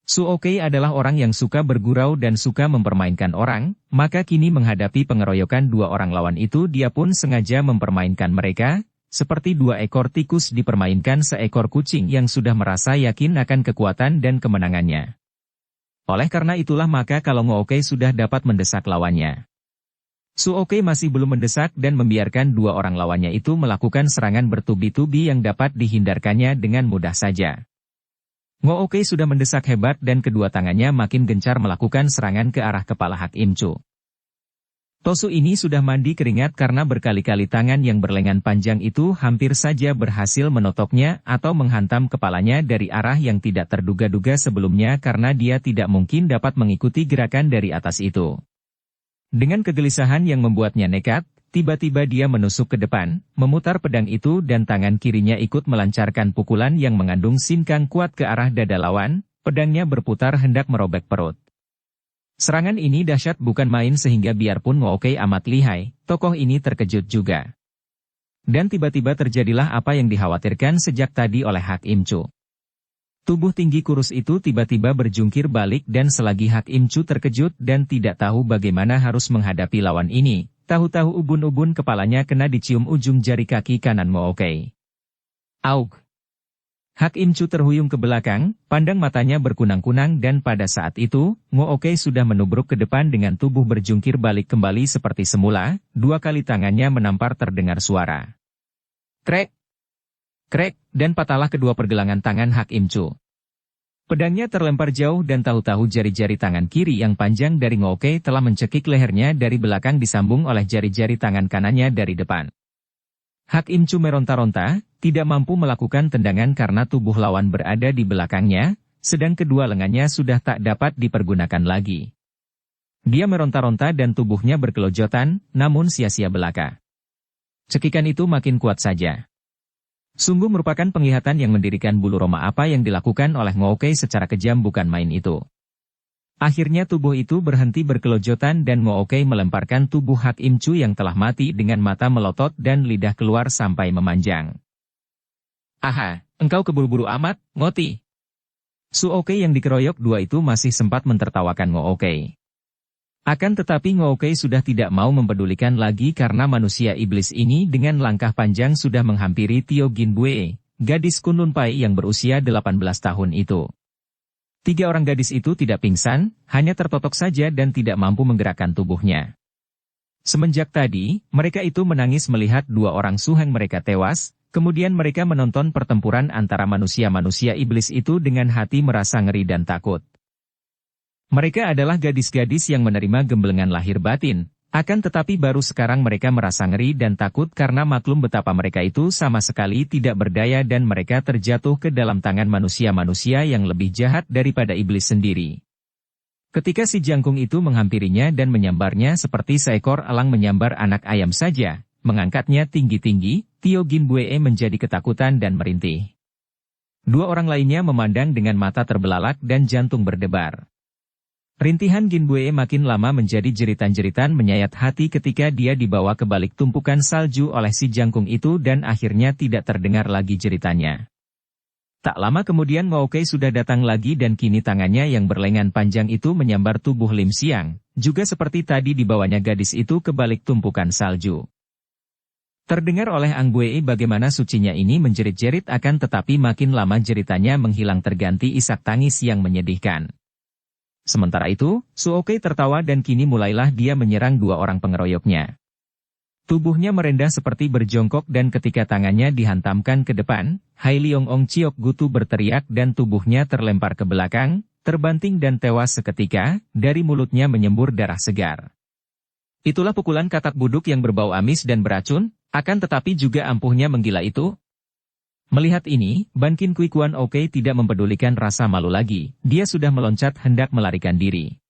Su Oke adalah orang yang suka bergurau dan suka mempermainkan orang, maka kini menghadapi pengeroyokan dua orang lawan itu dia pun sengaja mempermainkan mereka, seperti dua ekor tikus dipermainkan seekor kucing yang sudah merasa yakin akan kekuatan dan kemenangannya. Oleh karena itulah maka kalau Ngo Oke sudah dapat mendesak lawannya, Su Oke masih belum mendesak dan membiarkan dua orang lawannya itu melakukan serangan bertubi-tubi yang dapat dihindarkannya dengan mudah saja. Ngo Oke sudah mendesak hebat dan kedua tangannya makin gencar melakukan serangan ke arah kepala Hak Im Chu. Tosu ini sudah mandi keringat karena berkali-kali tangan yang berlengan panjang itu hampir saja berhasil menotoknya atau menghantam kepalanya dari arah yang tidak terduga-duga sebelumnya karena dia tidak mungkin dapat mengikuti gerakan dari atas itu. Dengan kegelisahan yang membuatnya nekat, tiba-tiba dia menusuk ke depan, memutar pedang itu dan tangan kirinya ikut melancarkan pukulan yang mengandung sinkang kuat ke arah dada lawan, pedangnya berputar hendak merobek perut. Serangan ini dahsyat bukan main sehingga biarpun Ngo Oke amat lihai, tokoh ini terkejut juga. Dan tiba-tiba terjadilah apa yang dikhawatirkan sejak tadi oleh Hak Im Chu. Tubuh tinggi kurus itu tiba-tiba berjungkir balik dan selagi Hak Im Chu terkejut dan tidak tahu bagaimana harus menghadapi lawan ini, tahu-tahu ubun-ubun kepalanya kena dicium ujung jari kaki kanan Ngo Oke. Aug! Hak Im Chu terhuyung ke belakang, pandang matanya berkunang-kunang dan pada saat itu, Ngo Oke sudah menubruk ke depan dengan tubuh berjungkir balik kembali seperti semula, dua kali tangannya menampar terdengar suara. Krek! Krek, dan patahlah kedua pergelangan tangan Hak Im Chu. Pedangnya terlempar jauh dan tahu-tahu jari-jari tangan kiri yang panjang dari Ngo Oke telah mencekik lehernya dari belakang disambung oleh jari-jari tangan kanannya dari depan. Hak Im Chu meronta-ronta, tidak mampu melakukan tendangan karena tubuh lawan berada di belakangnya, sedang kedua lengannya sudah tak dapat dipergunakan lagi. Dia meronta-ronta dan tubuhnya berkelojotan, namun sia-sia belaka. Cekikan itu makin kuat saja. Sungguh merupakan penglihatan yang mendirikan bulu roma apa yang dilakukan oleh Ngo Oke secara kejam bukan main itu. Akhirnya tubuh itu berhenti berkelojotan dan Ngo Oke melemparkan tubuh Hak Im Chu yang telah mati dengan mata melotot dan lidah keluar sampai memanjang. Aha, engkau keburu-buru amat, Ngoti. Su Oke yang dikeroyok dua itu masih sempat mentertawakan Ngo Oke. Akan tetapi Ngookei sudah tidak mau mempedulikan lagi karena manusia iblis ini dengan langkah panjang sudah menghampiri Tio Ginbue, gadis Kunlun Pai yang berusia 18 tahun itu. 3 orang gadis itu tidak pingsan, hanya tertotok saja dan tidak mampu menggerakkan tubuhnya. Semenjak tadi, mereka itu menangis melihat 2 orang suheng mereka tewas, kemudian mereka menonton pertempuran antara manusia-manusia iblis itu dengan hati merasa ngeri dan takut. Mereka adalah gadis-gadis yang menerima gemblengan lahir batin, akan tetapi baru sekarang mereka merasa ngeri dan takut karena maklum betapa mereka itu sama sekali tidak berdaya dan mereka terjatuh ke dalam tangan manusia-manusia yang lebih jahat daripada iblis sendiri. Ketika si jangkung itu menghampirinya dan menyambarnya seperti seekor elang menyambar anak ayam saja, mengangkatnya tinggi-tinggi, Tio Ginbue menjadi ketakutan dan merintih. 2 orang lainnya memandang dengan mata terbelalak dan jantung berdebar. Rintihan Ginbue makin lama menjadi jeritan-jeritan menyayat hati ketika dia dibawa ke balik tumpukan salju oleh si jangkung itu dan akhirnya tidak terdengar lagi jeritannya. Tak lama kemudian Ngookei sudah datang lagi dan kini tangannya yang berlengan panjang itu menyambar tubuh Lim Xiang, juga seperti tadi dibawanya gadis itu ke balik tumpukan salju. Terdengar oleh Ang Bue bagaimana sucinya ini menjerit-jerit akan tetapi makin lama jeritannya menghilang terganti isak tangis yang menyedihkan. Sementara itu, Suokei tertawa dan kini mulailah dia menyerang 2 orang pengeroyoknya. Tubuhnya merendah seperti berjongkok dan ketika tangannya dihantamkan ke depan, Hai Liong Ong Ciok Gutu berteriak dan tubuhnya terlempar ke belakang, terbanting dan tewas seketika, dari mulutnya menyembur darah segar. Itulah pukulan katak buduk yang berbau amis dan beracun, akan tetapi juga ampuhnya menggila itu. Melihat ini, Ban Qin Kui Kuan Oke tidak mempedulikan rasa malu lagi, dia sudah meloncat hendak melarikan diri.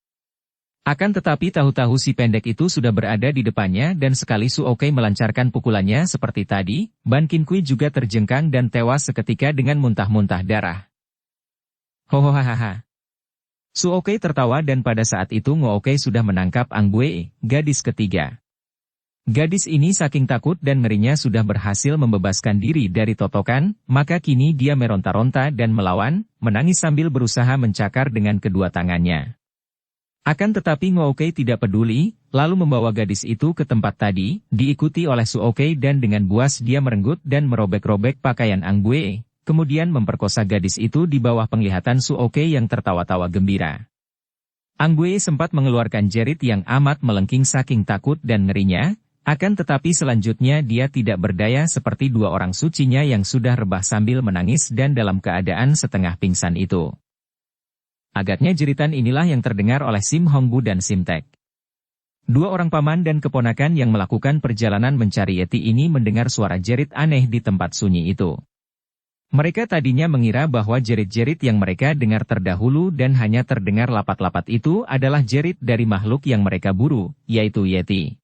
Akan tetapi tahu-tahu si pendek itu sudah berada di depannya dan sekali Su Oke melancarkan pukulannya seperti tadi, Ban Qin Kui juga terjengkang dan tewas seketika dengan muntah-muntah darah. Hohohahaha. Su Oke tertawa dan pada saat itu Ngo Oke sudah menangkap Ang Bue, gadis ketiga. Gadis ini saking takut dan ngerinya sudah berhasil membebaskan diri dari totokan, maka kini dia meronta-ronta dan melawan, menangis sambil berusaha mencakar dengan kedua tangannya. Akan tetapi Ngookei tidak peduli, lalu membawa gadis itu ke tempat tadi, diikuti oleh Suokei dan dengan buas dia merenggut dan merobek-robek pakaian Ang Bue, kemudian memperkosa gadis itu di bawah penglihatan Suokei yang tertawa-tawa gembira. Ang Bue sempat mengeluarkan jerit yang amat melengking saking takut dan ngerinya, akan tetapi selanjutnya dia tidak berdaya seperti 2 orang sucinya yang sudah rebah sambil menangis dan dalam keadaan setengah pingsan itu. Agaknya jeritan inilah yang terdengar oleh Sim Hongbu dan Sim Tek. 2 orang paman dan keponakan yang melakukan perjalanan mencari Yeti ini mendengar suara jerit aneh di tempat sunyi itu. Mereka tadinya mengira bahwa jerit-jerit yang mereka dengar terdahulu dan hanya terdengar lapat-lapat itu adalah jerit dari makhluk yang mereka buru, yaitu Yeti.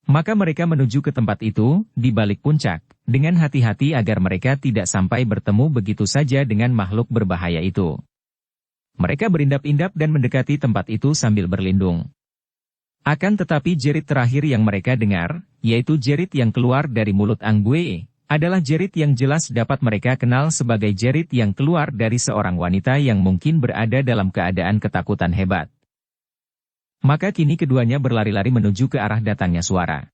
Maka mereka menuju ke tempat itu, di balik puncak, dengan hati-hati agar mereka tidak sampai bertemu begitu saja dengan makhluk berbahaya itu. Mereka berindap-indap dan mendekati tempat itu sambil berlindung. Akan tetapi jerit terakhir yang mereka dengar, yaitu jerit yang keluar dari mulut Ang Bue, adalah jerit yang jelas dapat mereka kenal sebagai jerit yang keluar dari seorang wanita yang mungkin berada dalam keadaan ketakutan hebat. Maka kini keduanya berlari-lari menuju ke arah datangnya suara.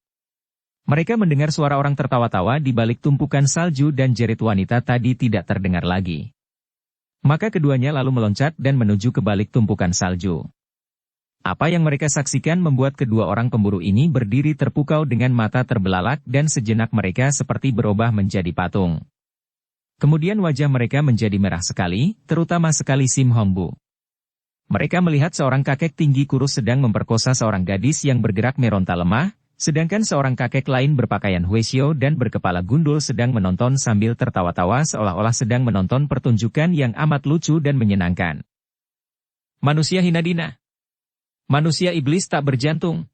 Mereka mendengar suara orang tertawa-tawa di balik tumpukan salju dan jerit wanita tadi tidak terdengar lagi. Maka keduanya lalu meloncat dan menuju ke balik tumpukan salju. Apa yang mereka saksikan membuat kedua orang pemburu ini berdiri terpukau dengan mata terbelalak dan sejenak mereka seperti berubah menjadi patung. Kemudian wajah mereka menjadi merah sekali, terutama sekali Sim Hongbu. Mereka melihat seorang kakek tinggi kurus sedang memperkosa seorang gadis yang bergerak meronta lemah, sedangkan seorang kakek lain berpakaian huesyo dan berkepala gundul sedang menonton sambil tertawa-tawa seolah-olah sedang menonton pertunjukan yang amat lucu dan menyenangkan. Manusia Hinadina. Manusia iblis tak berjantung.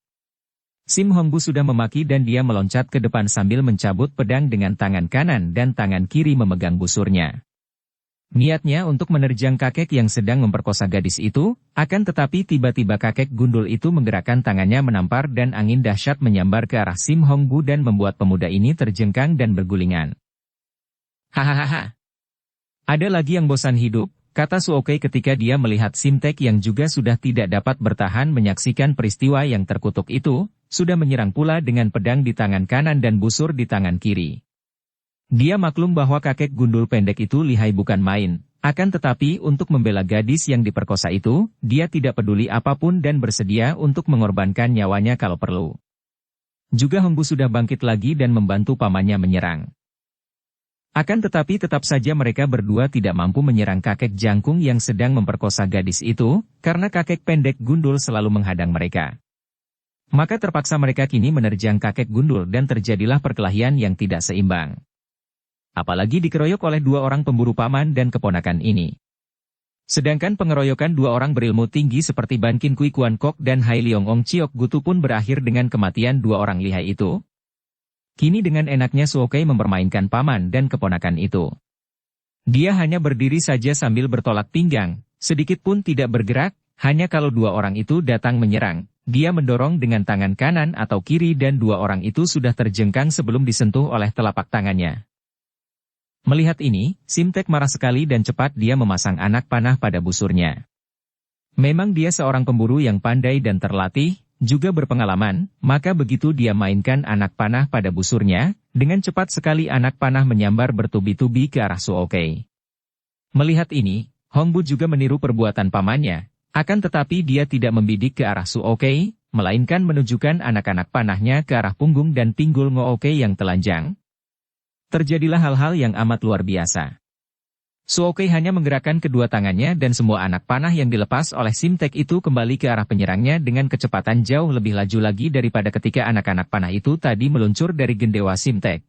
Sim Hongbu sudah memaki dan dia meloncat ke depan sambil mencabut pedang dengan tangan kanan dan tangan kiri memegang busurnya. Niatnya untuk menerjang kakek yang sedang memperkosa gadis itu, akan tetapi tiba-tiba kakek gundul itu menggerakkan tangannya menampar dan angin dahsyat menyambar ke arah Sim Hongbu dan membuat pemuda ini terjengkang dan bergulingan. Hahaha. Ada lagi yang bosan hidup, kata Suokei ketika dia melihat Simtek yang juga sudah tidak dapat bertahan menyaksikan peristiwa yang terkutuk itu, sudah menyerang pula dengan pedang di tangan kanan dan busur di tangan kiri. Dia maklum bahwa kakek gundul pendek itu lihai bukan main, akan tetapi untuk membela gadis yang diperkosa itu, dia tidak peduli apapun dan bersedia untuk mengorbankan nyawanya kalau perlu. Juga Hongbu sudah bangkit lagi dan membantu pamannya menyerang. Akan tetapi tetap saja mereka berdua tidak mampu menyerang kakek jangkung yang sedang memperkosa gadis itu, karena kakek pendek gundul selalu menghadang mereka. Maka terpaksa mereka kini menerjang kakek gundul dan terjadilah perkelahian yang tidak seimbang. Apalagi dikeroyok oleh dua orang pemburu paman dan keponakan ini. Sedangkan pengeroyokan dua orang berilmu tinggi seperti Ban Kin Kui Kuan Kok dan Hai Liong Ong Chiok Gutu pun berakhir dengan kematian dua orang lihai itu. Kini dengan enaknya Suokei mempermainkan paman dan keponakan itu. Dia hanya berdiri saja sambil bertolak pinggang, sedikit pun tidak bergerak, hanya kalau dua orang itu datang menyerang, dia mendorong dengan tangan kanan atau kiri dan dua orang itu sudah terjengkang sebelum disentuh oleh telapak tangannya. Melihat ini, Simtek marah sekali dan cepat dia memasang anak panah pada busurnya. Memang dia seorang pemburu yang pandai dan terlatih, juga berpengalaman, maka begitu dia mainkan anak panah pada busurnya, dengan cepat sekali anak panah menyambar bertubi-tubi ke arah Suokei. Melihat ini, Hongbu juga meniru perbuatan pamannya, akan tetapi dia tidak membidik ke arah Suokei, melainkan menunjukkan anak-anak panahnya ke arah punggung dan pinggul Ngookei yang telanjang. Terjadilah hal-hal yang amat luar biasa. Suokei hanya menggerakkan kedua tangannya dan semua anak panah yang dilepas oleh Simtek itu kembali ke arah penyerangnya dengan kecepatan jauh lebih laju lagi daripada ketika anak-anak panah itu tadi meluncur dari gendewa Simtek.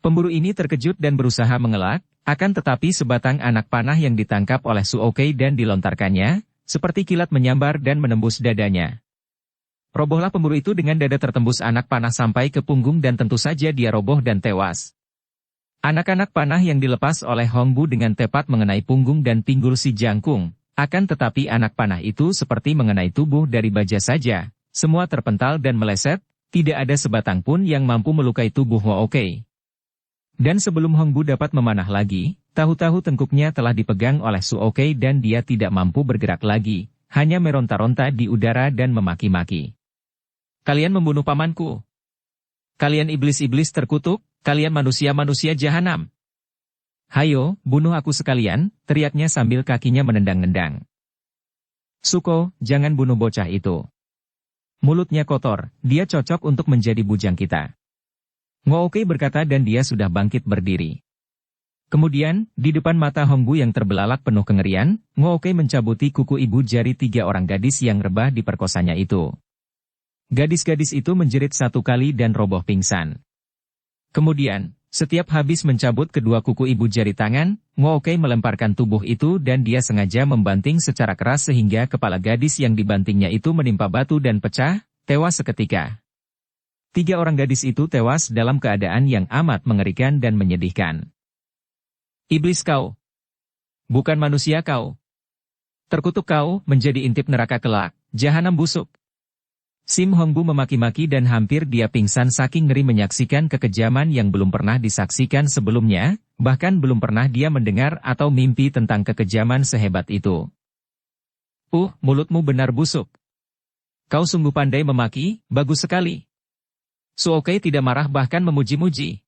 Pemburu ini terkejut dan berusaha mengelak, akan tetapi sebatang anak panah yang ditangkap oleh Suokei dan dilontarkannya, seperti kilat menyambar dan menembus dadanya. Robohlah pemburu itu dengan dada tertembus anak panah sampai ke punggung dan tentu saja dia roboh dan tewas. Anak-anak panah yang dilepas oleh Hongbu dengan tepat mengenai punggung dan pinggul si jangkung, akan tetapi anak panah itu seperti mengenai tubuh dari baja saja, semua terpental dan meleset, tidak ada sebatang pun yang mampu melukai tubuh Ngookei. Dan sebelum Hongbu dapat memanah lagi, tahu-tahu tengkuknya telah dipegang oleh Suokei dan dia tidak mampu bergerak lagi, hanya meronta-ronta di udara dan memaki-maki. Kalian membunuh pamanku. Kalian iblis-iblis terkutuk. Kalian manusia-manusia jahanam. Hayo, bunuh aku sekalian, teriaknya sambil kakinya menendang-nendang. Suko, jangan bunuh bocah itu. Mulutnya kotor, dia cocok untuk menjadi bujang kita. Ngookei berkata dan dia sudah bangkit berdiri. Kemudian, di depan mata Hongbu yang terbelalak penuh kengerian, Ngookei mencabuti kuku ibu jari tiga orang gadis yang rebah diperkosanya itu. Gadis-gadis itu menjerit satu kali dan roboh pingsan. Kemudian, setiap habis mencabut kedua kuku ibu jari tangan, Ngookei melemparkan tubuh itu dan dia sengaja membanting secara keras sehingga kepala gadis yang dibantingnya itu menimpa batu dan pecah, tewas seketika. Tiga orang gadis itu tewas dalam keadaan yang amat mengerikan dan menyedihkan. Iblis kau! Bukan manusia kau! Terkutuk kau, menjadi intip neraka kelak, jahanam busuk! Sim Hongbu memaki-maki dan hampir dia pingsan saking ngeri menyaksikan kekejaman yang belum pernah disaksikan sebelumnya, bahkan belum pernah dia mendengar atau mimpi tentang kekejaman sehebat itu. Mulutmu benar busuk. Kau sungguh pandai memaki, bagus sekali. Suokei tidak marah bahkan memuji-muji.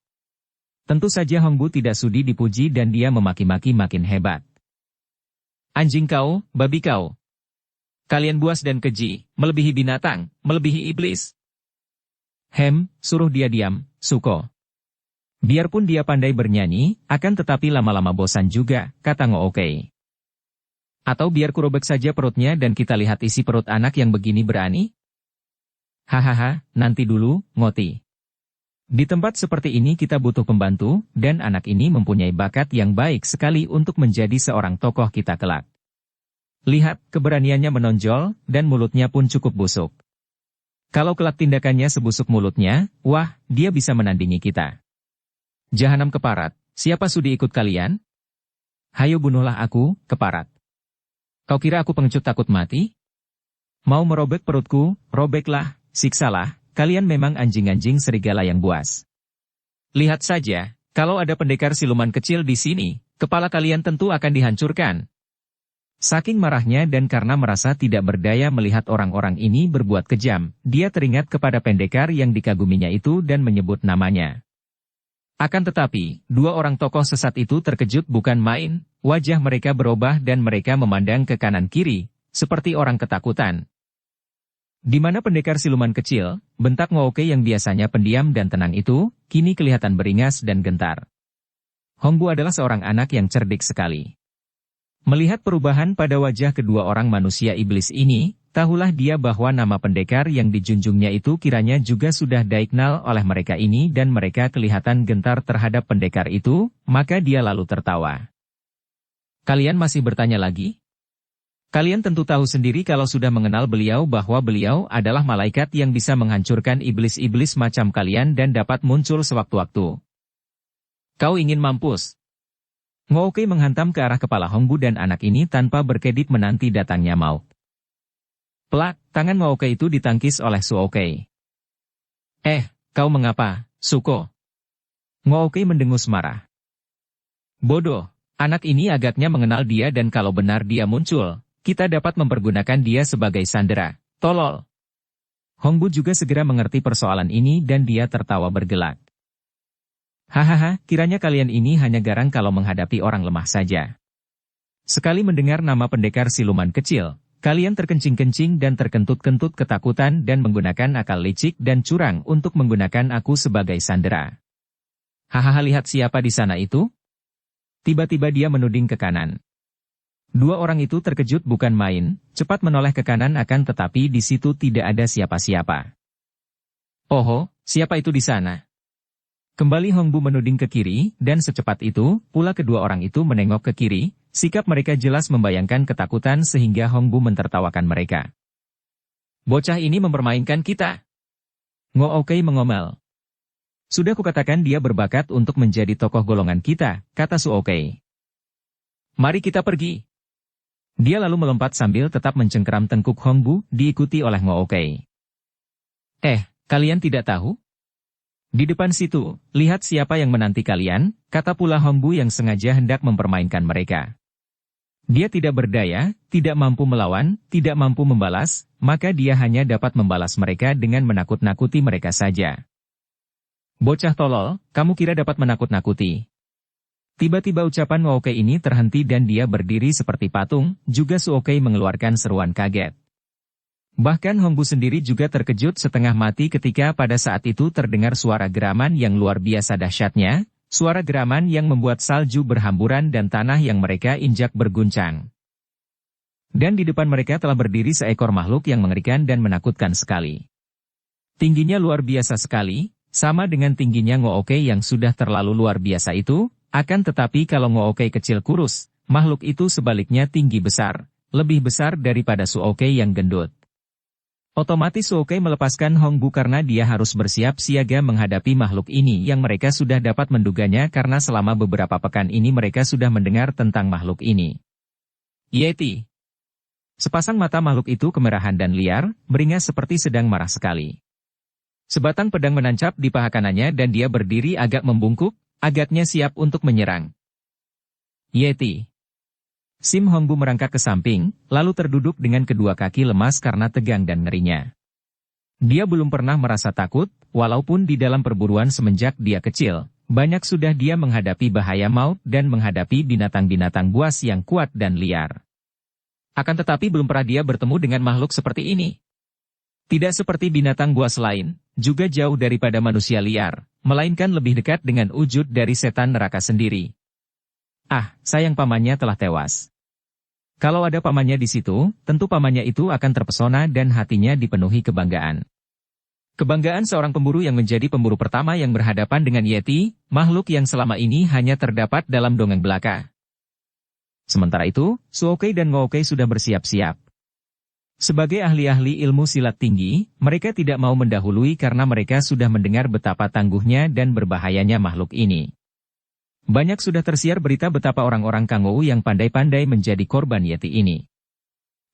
Tentu saja Hongbu tidak sudi dipuji dan dia memaki-maki makin hebat. Anjing kau, babi kau. Kalian buas dan keji, melebihi binatang, melebihi iblis. Suruh dia diam, Suko. Biarpun dia pandai bernyanyi, akan tetapi lama-lama bosan juga, kata Ngookei. Atau biar kurobek saja perutnya dan kita lihat isi perut anak yang begini berani? Hahaha, nanti dulu, Ngoti. Di tempat seperti ini kita butuh pembantu, dan anak ini mempunyai bakat yang baik sekali untuk menjadi seorang tokoh kita kelak. Lihat, keberaniannya menonjol, dan mulutnya pun cukup busuk. Kalau kelak tindakannya sebusuk mulutnya, wah, dia bisa menandingi kita. Jahanam keparat, siapa sudi ikut kalian? Hayo bunuhlah aku, keparat. Kau kira aku pengecut takut mati? Mau merobek perutku, robeklah, siksalah, kalian memang anjing-anjing serigala yang buas. Lihat saja, kalau ada pendekar siluman kecil di sini, kepala kalian tentu akan dihancurkan. Saking marahnya dan karena merasa tidak berdaya melihat orang-orang ini berbuat kejam, dia teringat kepada pendekar yang dikaguminya itu dan menyebut namanya. Akan tetapi, dua orang tokoh sesat itu terkejut bukan main, wajah mereka berubah dan mereka memandang ke kanan kiri, seperti orang ketakutan. Di mana pendekar siluman kecil, bentak Ngooke yang biasanya pendiam dan tenang itu, kini kelihatan beringas dan gentar. Hongbu adalah seorang anak yang cerdik sekali. Melihat perubahan pada wajah kedua orang manusia iblis ini, tahulah dia bahwa nama pendekar yang dijunjungnya itu kiranya juga sudah dikenal oleh mereka ini dan mereka kelihatan gentar terhadap pendekar itu, maka dia lalu tertawa. Kalian masih bertanya lagi? Kalian tentu tahu sendiri kalau sudah mengenal beliau bahwa beliau adalah malaikat yang bisa menghancurkan iblis-iblis macam kalian dan dapat muncul sewaktu-waktu. Kau ingin mampus? Ngooke menghantam ke arah kepala Hongbu dan anak ini tanpa berkedip menanti datangnya maut. Plak, tangan Ngooke itu ditangkis oleh Suoke. Kau mengapa, Suko? Ngooke mendengus marah. Bodoh, anak ini agaknya mengenal dia dan kalau benar dia muncul, kita dapat mempergunakan dia sebagai sandera. Tolol. Hongbu juga segera mengerti persoalan ini dan dia tertawa bergelak. Hahaha, kiranya kalian ini hanya garang kalau menghadapi orang lemah saja. Sekali mendengar nama pendekar siluman kecil, kalian terkencing-kencing dan terkentut-kentut ketakutan dan menggunakan akal licik dan curang untuk menggunakan aku sebagai sandera. Hahaha, lihat siapa di sana itu? Tiba-tiba dia menuding ke kanan. Dua orang itu terkejut bukan main, cepat menoleh ke kanan akan tetapi di situ tidak ada siapa-siapa. Oh, siapa itu di sana? Kembali Hongbu menuding ke kiri, dan secepat itu, pula kedua orang itu menengok ke kiri, sikap mereka jelas membayangkan ketakutan sehingga Hongbu mentertawakan mereka. Bocah ini mempermainkan kita. Ngooke mengomel. Sudah kukatakan dia berbakat untuk menjadi tokoh golongan kita, kata Suoke. Mari kita pergi. Dia lalu melompat sambil tetap mencengkeram tengkuk Hongbu, diikuti oleh Ngooke. Kalian tidak tahu? Di depan situ, lihat siapa yang menanti kalian, kata pula Hongbu yang sengaja hendak mempermainkan mereka. Dia tidak berdaya, tidak mampu melawan, tidak mampu membalas, maka dia hanya dapat membalas mereka dengan menakut-nakuti mereka saja. Bocah tolol, kamu kira dapat menakut-nakuti? Tiba-tiba ucapan Ngooke ini terhenti dan dia berdiri seperti patung, juga Suoke mengeluarkan seruan kaget. Bahkan Hongbu sendiri juga terkejut setengah mati ketika pada saat itu terdengar suara geraman yang luar biasa dahsyatnya, suara geraman yang membuat salju berhamburan dan tanah yang mereka injak berguncang. Dan di depan mereka telah berdiri seekor makhluk yang mengerikan dan menakutkan sekali. Tingginya luar biasa sekali, sama dengan tingginya Ngooke yang sudah terlalu luar biasa itu. Akan tetapi kalau Ngooke kecil kurus, makhluk itu sebaliknya tinggi besar, lebih besar daripada Suoke yang gendut. Otomatis Suoke melepaskan Hongbu karena dia harus bersiap siaga menghadapi makhluk ini yang mereka sudah dapat menduganya karena selama beberapa pekan ini mereka sudah mendengar tentang makhluk ini. Yeti. Sepasang mata makhluk itu kemerahan dan liar, beringas seperti sedang marah sekali. Sebatang pedang menancap di paha kanannya dan dia berdiri agak membungkuk, agaknya siap untuk menyerang. Yeti. Sim Hongbu merangkak ke samping, lalu terduduk dengan kedua kaki lemas karena tegang dan ngerinya. Dia belum pernah merasa takut, walaupun di dalam perburuan semenjak dia kecil, banyak sudah dia menghadapi bahaya maut dan menghadapi binatang-binatang buas yang kuat dan liar. Akan tetapi belum pernah dia bertemu dengan makhluk seperti ini. Tidak seperti binatang buas lain, juga jauh daripada manusia liar, melainkan lebih dekat dengan wujud dari setan neraka sendiri. Sayang pamannya telah tewas. Kalau ada pamannya di situ, tentu pamannya itu akan terpesona dan hatinya dipenuhi kebanggaan. Kebanggaan seorang pemburu yang menjadi pemburu pertama yang berhadapan dengan Yeti, makhluk yang selama ini hanya terdapat dalam dongeng belaka. Sementara itu, Suoke dan Ngooke sudah bersiap-siap. Sebagai ahli-ahli ilmu silat tinggi, mereka tidak mau mendahului karena mereka sudah mendengar betapa tangguhnya dan berbahayanya makhluk ini. Banyak sudah tersiar berita betapa orang-orang Kangou yang pandai-pandai menjadi korban Yeti ini.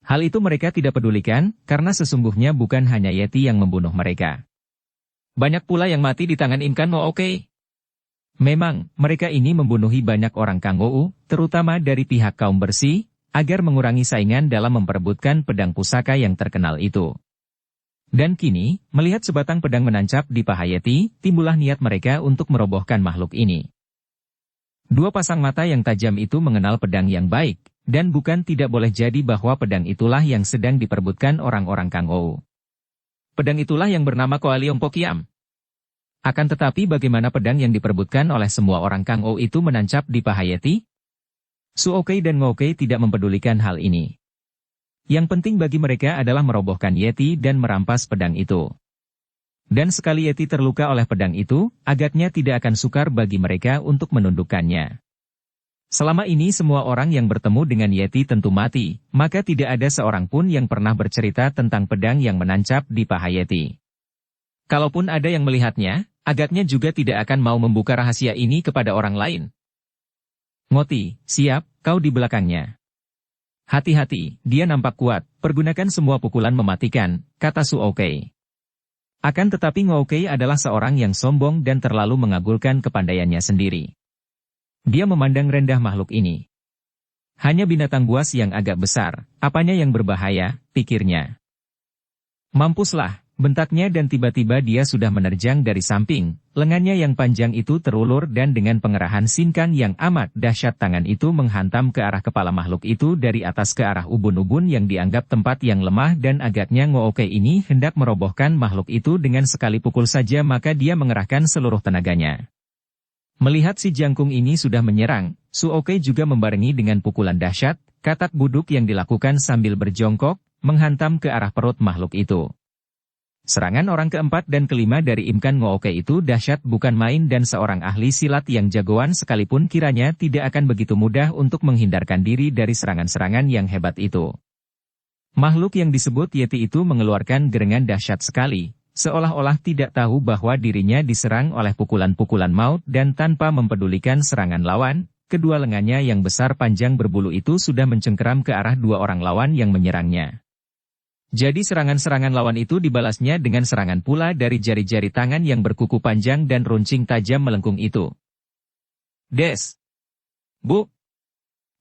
Hal itu mereka tidak pedulikan, karena sesungguhnya bukan hanya Yeti yang membunuh mereka. Banyak pula yang mati di tangan Inkan Ngooke. Memang, mereka ini membunuhi banyak orang Kangou, terutama dari pihak kaum bersih, agar mengurangi saingan dalam memperebutkan pedang pusaka yang terkenal itu. Dan kini, melihat sebatang pedang menancap di paha Yeti, timbullah niat mereka untuk merobohkan makhluk ini. Dua pasang mata yang tajam itu mengenal pedang yang baik, dan bukan tidak boleh jadi bahwa pedang itulah yang sedang diperebutkan orang-orang Kangou. Pedang itulah yang bernama Koaliong Pokiam. Akan tetapi bagaimana pedang yang diperebutkan oleh semua orang Kangou itu menancap di paha Yeti? Suokei dan Ngokei tidak mempedulikan hal ini. Yang penting bagi mereka adalah merobohkan Yeti dan merampas pedang itu. Dan sekali Yeti terluka oleh pedang itu, agaknya tidak akan sukar bagi mereka untuk menundukkannya. Selama ini semua orang yang bertemu dengan Yeti tentu mati, maka tidak ada seorang pun yang pernah bercerita tentang pedang yang menancap di paha Yeti. Kalaupun ada yang melihatnya, agaknya juga tidak akan mau membuka rahasia ini kepada orang lain. Ngoti, siap, kau di belakangnya. Hati-hati, dia nampak kuat, pergunakan semua pukulan mematikan, kata Suokei. Akan tetapi Ngokei adalah seorang yang sombong dan terlalu mengagulkan kepandaiannya sendiri. Dia memandang rendah makhluk ini. Hanya binatang buas yang agak besar, apanya yang berbahaya, pikirnya. Mampuslah. Bentaknya dan tiba-tiba dia sudah menerjang dari samping, lengannya yang panjang itu terulur dan dengan pengerahan Shinkan yang amat dahsyat tangan itu menghantam ke arah kepala makhluk itu dari atas ke arah ubun-ubun yang dianggap tempat yang lemah dan agaknya Ngokei ini hendak merobohkan makhluk itu dengan sekali pukul saja maka dia mengerahkan seluruh tenaganya. Melihat si jangkung ini sudah menyerang, Suokei juga membarengi dengan pukulan dahsyat, katak buduk yang dilakukan sambil berjongkok, menghantam ke arah perut makhluk itu. Serangan orang keempat dan kelima dari Imkan Ngokei itu dahsyat bukan main dan seorang ahli silat yang jagoan sekalipun kiranya tidak akan begitu mudah untuk menghindarkan diri dari serangan-serangan yang hebat itu. Makhluk yang disebut Yeti itu mengeluarkan gerengan dahsyat sekali, seolah-olah tidak tahu bahwa dirinya diserang oleh pukulan-pukulan maut dan tanpa mempedulikan serangan lawan, kedua lengannya yang besar panjang berbulu itu sudah mencengkeram ke arah dua orang lawan yang menyerangnya. Jadi serangan-serangan lawan itu dibalasnya dengan serangan pula dari jari-jari tangan yang berkuku panjang dan runcing tajam melengkung itu. Des! Bu!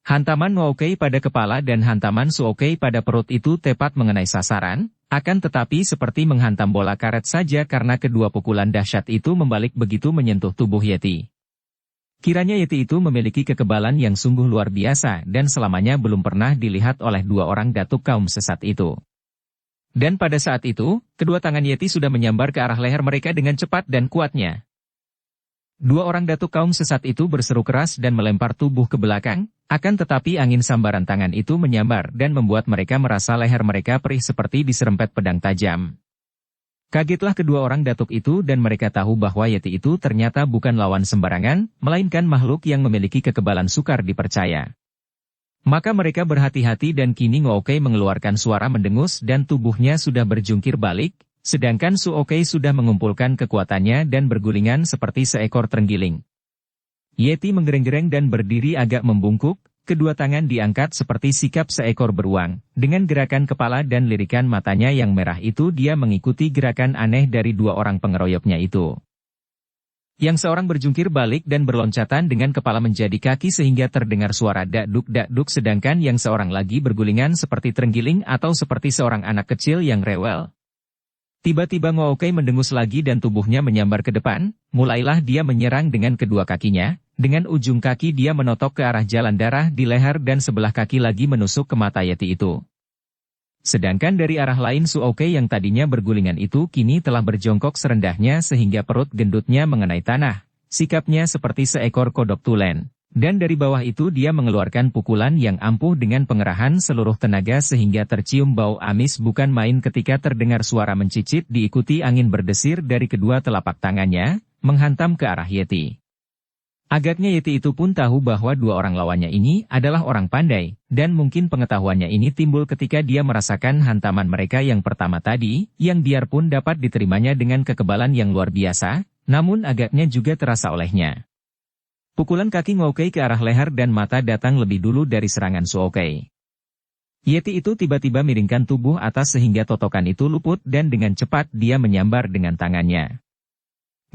Hantaman Ngokei pada kepala dan hantaman Suokei pada perut itu tepat mengenai sasaran, akan tetapi seperti menghantam bola karet saja karena kedua pukulan dahsyat itu membalik begitu menyentuh tubuh Yeti. Kiranya Yeti itu memiliki kekebalan yang sungguh luar biasa dan selamanya belum pernah dilihat oleh dua orang datuk kaum sesat itu. Dan pada saat itu, kedua tangan Yeti sudah menyambar ke arah leher mereka dengan cepat dan kuatnya. Dua orang datuk kaum sesat itu berseru keras dan melempar tubuh ke belakang, akan tetapi angin sambaran tangan itu menyambar dan membuat mereka merasa leher mereka perih seperti diserempet pedang tajam. Kagetlah kedua orang datuk itu dan mereka tahu bahwa Yeti itu ternyata bukan lawan sembarangan, melainkan makhluk yang memiliki kekebalan sukar dipercaya. Maka mereka berhati-hati dan kini Ngokei mengeluarkan suara mendengus dan tubuhnya sudah berjungkir balik, sedangkan Suokei sudah mengumpulkan kekuatannya dan bergulingan seperti seekor terenggiling. Yeti menggereng-gereng dan berdiri agak membungkuk, kedua tangan diangkat seperti sikap seekor beruang, dengan gerakan kepala dan lirikan matanya yang merah itu dia mengikuti gerakan aneh dari dua orang pengeroyoknya itu. Yang seorang berjungkir balik dan berloncatan dengan kepala menjadi kaki sehingga terdengar suara dak-duk sedangkan yang seorang lagi bergulingan seperti terenggiling atau seperti seorang anak kecil yang rewel. Tiba-tiba Ngokei mendengus lagi dan tubuhnya menyambar ke depan, mulailah dia menyerang dengan kedua kakinya, dengan ujung kaki dia menotok ke arah jalan darah di leher dan sebelah kaki lagi menusuk ke mata Yeti itu. Sedangkan dari arah lain Suokei yang tadinya bergulingan itu kini telah berjongkok serendahnya sehingga perut gendutnya mengenai tanah, sikapnya seperti seekor kodok tulen. Dan dari bawah itu dia mengeluarkan pukulan yang ampuh dengan pengerahan seluruh tenaga sehingga tercium bau amis bukan main ketika terdengar suara mencicit diikuti angin berdesir dari kedua telapak tangannya, menghantam ke arah Yeti. Agaknya Yeti itu pun tahu bahwa dua orang lawannya ini adalah orang pandai, dan mungkin pengetahuannya ini timbul ketika dia merasakan hantaman mereka yang pertama tadi, yang biarpun dapat diterimanya dengan kekebalan yang luar biasa, namun agaknya juga terasa olehnya. Pukulan kaki Ngokei ke arah leher dan mata datang lebih dulu dari serangan Suokei. Yeti itu tiba-tiba miringkan tubuh atas sehingga totokan itu luput dan dengan cepat dia menyambar dengan tangannya.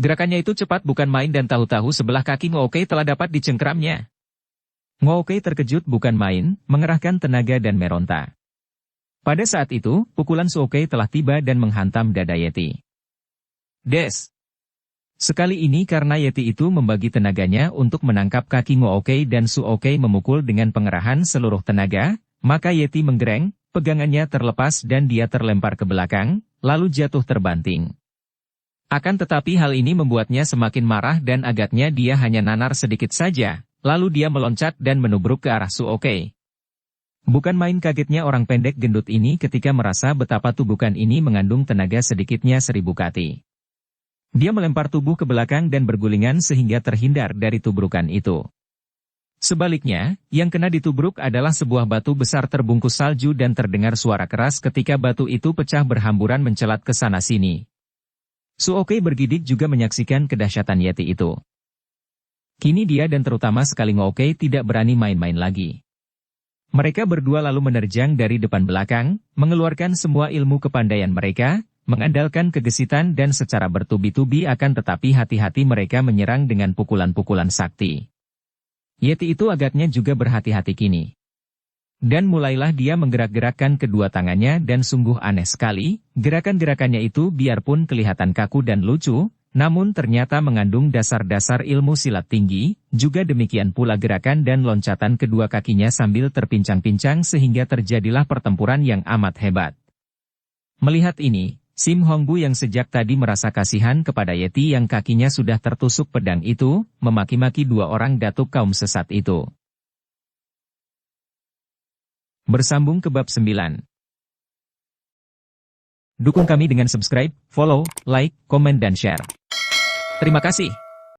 Gerakannya itu cepat bukan main dan tahu-tahu sebelah kaki Ngookei telah dapat dicengkramnya. Ngookei terkejut bukan main, mengerahkan tenaga dan meronta. Pada saat itu, pukulan Suokei telah tiba dan menghantam dada Yeti. Des! Sekali ini karena Yeti itu membagi tenaganya untuk menangkap kaki Ngookei dan Suokei memukul dengan pengerahan seluruh tenaga, maka Yeti menggereng, pegangannya terlepas dan dia terlempar ke belakang, lalu jatuh terbanting. Akan tetapi hal ini membuatnya semakin marah dan agaknya dia hanya nanar sedikit saja, lalu dia meloncat dan menubruk ke arah Suokei. Bukan main kagetnya orang pendek gendut ini ketika merasa betapa tubuhkan ini mengandung tenaga sedikitnya 1000 kati. Dia melempar tubuh ke belakang dan bergulingan sehingga terhindar dari tubrukan itu. Sebaliknya, yang kena ditubruk adalah sebuah batu besar terbungkus salju dan terdengar suara keras ketika batu itu pecah berhamburan mencelat ke sana-sini. Suokei bergidik juga menyaksikan kedahsyatan Yeti itu. Kini dia dan terutama sekali Ngookei tidak berani main-main lagi. Mereka berdua lalu menerjang dari depan belakang, mengeluarkan semua ilmu kepandaian mereka, mengandalkan kegesitan dan secara bertubi-tubi akan tetapi hati-hati mereka menyerang dengan pukulan-pukulan sakti. Yeti itu agaknya juga berhati-hati kini. Dan mulailah dia menggerak-gerakkan kedua tangannya dan sungguh aneh sekali, gerakan-gerakannya itu biarpun kelihatan kaku dan lucu, namun ternyata mengandung dasar-dasar ilmu silat tinggi, juga demikian pula gerakan dan loncatan kedua kakinya sambil terpincang-pincang sehingga terjadilah pertempuran yang amat hebat. Melihat ini, Sim Hongbu yang sejak tadi merasa kasihan kepada Yeti yang kakinya sudah tertusuk pedang itu, memaki-maki dua orang datuk kaum sesat itu. Bersambung ke bab 9. Dukung kami dengan subscribe, follow, like, komen dan share. Terima kasih.